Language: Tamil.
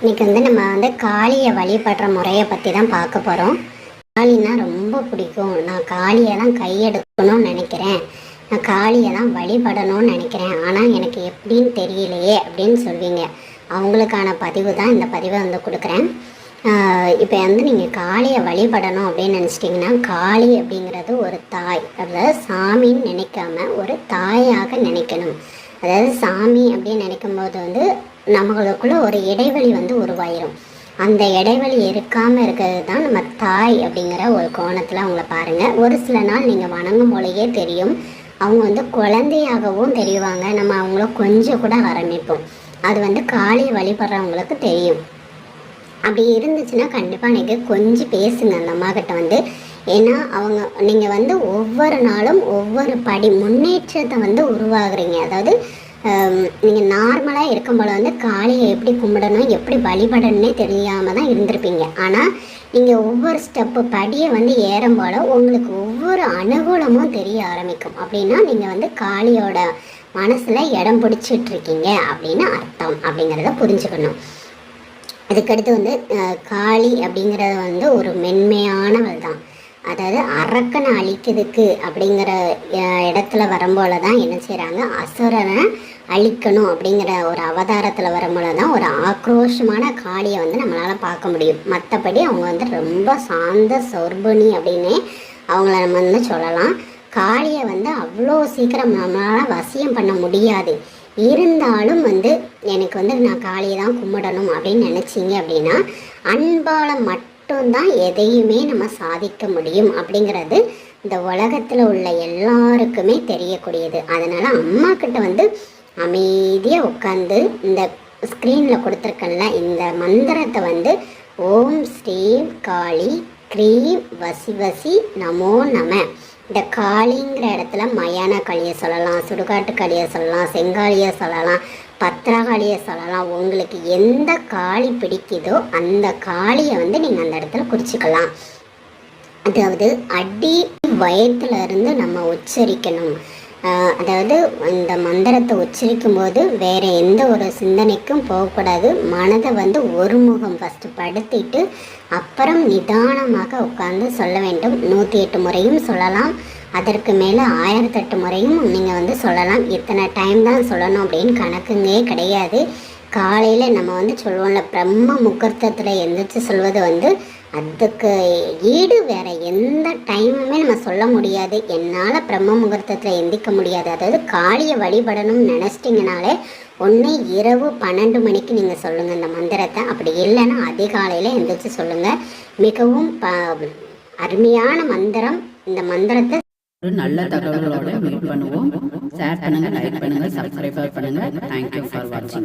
இன்னைக்கு நம்ம காளியை வழிபடுற முறையை பற்றி தான் பார்க்க போகிறோம். காளின்னா ரொம்ப பிடிக்கும். நான் காளியை தான் கையெடுக்கணும்னு நினைக்கிறேன், நான் காளியை தான் வழிபடணும்னு நினைக்கிறேன், ஆனால் எனக்கு எப்படின்னு தெரியலையே அப்படின்னு சொல்வீங்க. அவங்களுக்கான பதிவு தான் இந்த பதிவை கொடுக்குறேன். இப்போ நீங்கள் காளியை வழிபடணும் அப்படின்னு நினச்சிட்டிங்கன்னா, காளி அப்படிங்கிறது ஒரு தாய், அதாவது சாமின்னு நினைக்காம ஒரு தாயாக நினைக்கணும். அதாவது சாமி அப்படின்னு நினைக்கும்போது நம்மளுக்குள்ள ஒரு இடைவெளி உருவாயிரும். அந்த இடைவெளி இருக்காமல் இருக்கிறது தான் நம்ம தாய் அப்படிங்கிற ஒரு கோணத்தில் அவங்கள பாருங்கள். ஒரு சில நாள் நீங்கள் வணங்கும் போலயே தெரியும், அவங்க குழந்தையாகவும் தெரிவாங்க. நம்ம அவங்கள கொஞ்சம் கூட ஆரம்பிப்போம். அது காளியை வழிபடுறவங்களுக்கு தெரியும். அப்படி இருந்துச்சுன்னா கண்டிப்பாக நீங்கள் கொஞ்சம் பேசுங்க அந்த அம்மா கிட்ட. ஏன்னா நீங்கள் ஒவ்வொரு நாளும் ஒவ்வொரு படி முன்னேற்றத்தை உருவாகுறீங்க. அதாவது நீங்கள் நார்மலாக இருக்கும் போல் காளியை எப்படி கும்பிடணும், எப்படி வழிபடணுன்னே தெரியாமல் தான் இருந்திருப்பீங்க. ஆனால் நீங்கள் ஒவ்வொரு ஸ்டெப்பு படியை ஏறும் போல் உங்களுக்கு ஒவ்வொரு அனுகூலமும் தெரிய ஆரம்பிக்கும். அப்படின்னா நீங்கள் காளியோட மனசில் இடம் பிடிச்சிட்ருக்கீங்க அப்படின்னு அர்த்தம் அப்படிங்கிறத புரிஞ்சுக்கணும். அதுக்கடுத்து காளி அப்படிங்கிறது ஒரு மென்மையானவள் தான். அதாவது அரக்கனை அழிக்கிறதுக்கு அப்படிங்கிற இடத்துல வரும்போல தான் என்ன செய்கிறாங்க, அசுரனை அழிக்கணும் அப்படிங்கிற ஒரு அவதாரத்தில் வரும்போது தான் ஒரு ஆக்ரோஷமான காளியை நம்மளால் பார்க்க முடியும். மற்றபடி அவங்க ரொம்ப சாந்த சொர்புணி அப்படின்னே அவங்கள நம்ம சொல்லலாம். காளியை அவ்வளோ சீக்கிரம் நம்மளால் வசியம் பண்ண முடியாது. இருந்தாலும் எனக்கு நான் காளியை தான் கும்பிடணும் அப்படின்னு நினச்சிங்க அப்படின்னா, அன்பால் மட்டும்தான் எதையுமே நம்ம சாதிக்க முடியும் அப்படிங்கிறது இந்த உலகத்தில் உள்ள எல்லாருக்குமே தெரியக்கூடியது. அதனால் அம்மா கிட்ட அமைதியாக உட்காந்து இந்த ஸ்க்ரீனில் கொடுத்துருக்கல இந்த மந்திரத்தை ஓம் ஸ்ரீம் காளி க்ரீம் வசி வசி நமோ நம. இந்த காளிங்கிற இடத்துல மயான காளியை சொல்லலாம், சுடுகாட்டு காளியை சொல்லலாம், செங்காளியை சொல்லலாம், பத்திரகாளியை சொல்லலாம். உங்களுக்கு எந்த காளி பிடிக்குதோ அந்த காளியை நீங்கள் அந்த இடத்துல குறிச்சிக்கலாம். அதாவது அடி வயத்துலேருந்து நம்ம உச்சரிக்கணும். அதாவது இந்த மந்திரத்தை உச்சரிக்கும் போது வேறு எந்த ஒரு சிந்தனைக்கும் போகக்கூடாது. மனதை ஒருமுகம் ஃபஸ்ட்டு படுத்திட்டு அப்புறம் நிதானமாக உட்கார்ந்து சொல்ல வேண்டும். 108 முறையும் சொல்லலாம், அதற்கு மேலே 1008 முறையும் நீங்கள் சொல்லலாம். இத்தனை டைம் தான் சொல்லணும் அப்படின்னு கணக்குங்கே கிடையாது. காலையில் நம்ம சொல்லுவோம்ல, பிரம்ம முகூர்த்தத்தில் எந்திரிச்சு சொல்வது அதுக்கு ஈடு வேறு எந்த டைமுமே நம்ம சொல்ல முடியாது. என்னால் பிரம்ம முகூர்த்தத்தில் எந்திரிக்க முடியாது. அதாவது காளியை வழிபடணும்னு நினச்சிட்டிங்கனாலே ஒன்று இரவு 12 மணிக்கு நீங்கள் சொல்லுங்கள் இந்த மந்திரத்தை. அப்படி இல்லைன்னா அதிகாலையில் எந்திரிச்சு சொல்லுங்கள். மிகவும் அருமையான மந்திரம். இந்த மந்திரத்தை ஒரு நல்ல தகவலோட மீட் பண்ணுவோம். ஷேர் பண்ணுங்கள், லைக் பண்ணுங்கள், சப்ஸ்கிரைப் பண்ணுங்கள். தேங்க்யூ ஃபார் வாட்சிங்.